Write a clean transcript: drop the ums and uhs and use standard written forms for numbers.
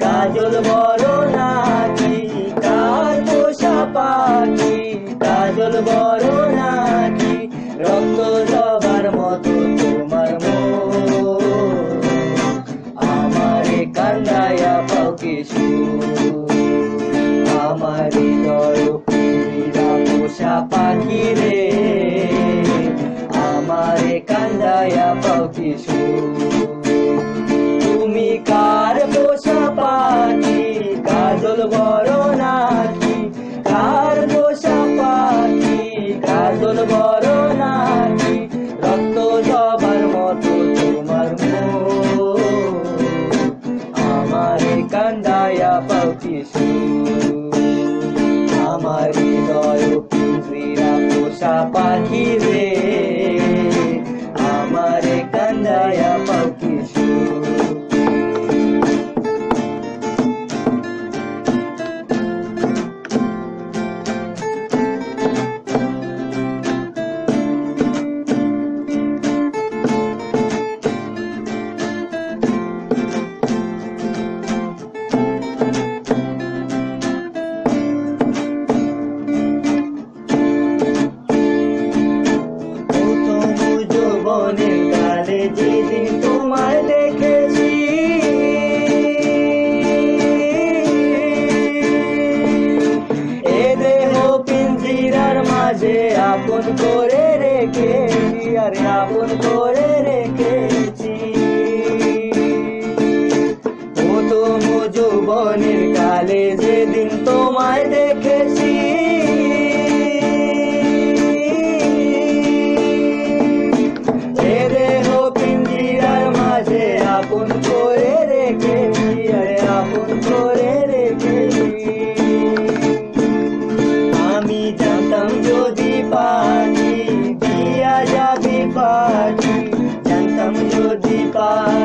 কাজল বড় নাকি কার পোষা পাখি, কাজল বড় নাকি রক্ত জবার মতো তোমার মন, আমারে কান্দায়া পাও কিছু, আমার হৃদয় পুরিরা পোষা পাখি রে, আমারে কান্দায়া পাও কিছু। তুমি কার পোষা পাখি, কাজল বড় নাকি কার পোষা পাখি, কাজল বড় নাকি রক্ত জবার মতো তোমার মন, আমারে কান্দায়া পাও কিছু, আমার হৃদয় পুরিরা পোষা পাখি রে, আমারে কান্দায়া পাও কিছু। যেদিন তোমায় দেখেছি এ দেহ পিঞ্জিরার মাঝে আপন করে রেখেছি, আরে আপন করে রেখেছি, প্রথম যৌবনের কালে যেদিন তোমায় দেখেছি আপন করে রেখেছি, আরে আপন করে রেখেছি, আমি জানতাম যদি পাখি দিয়া যাবে পাখি, জানতাম যদি পাখি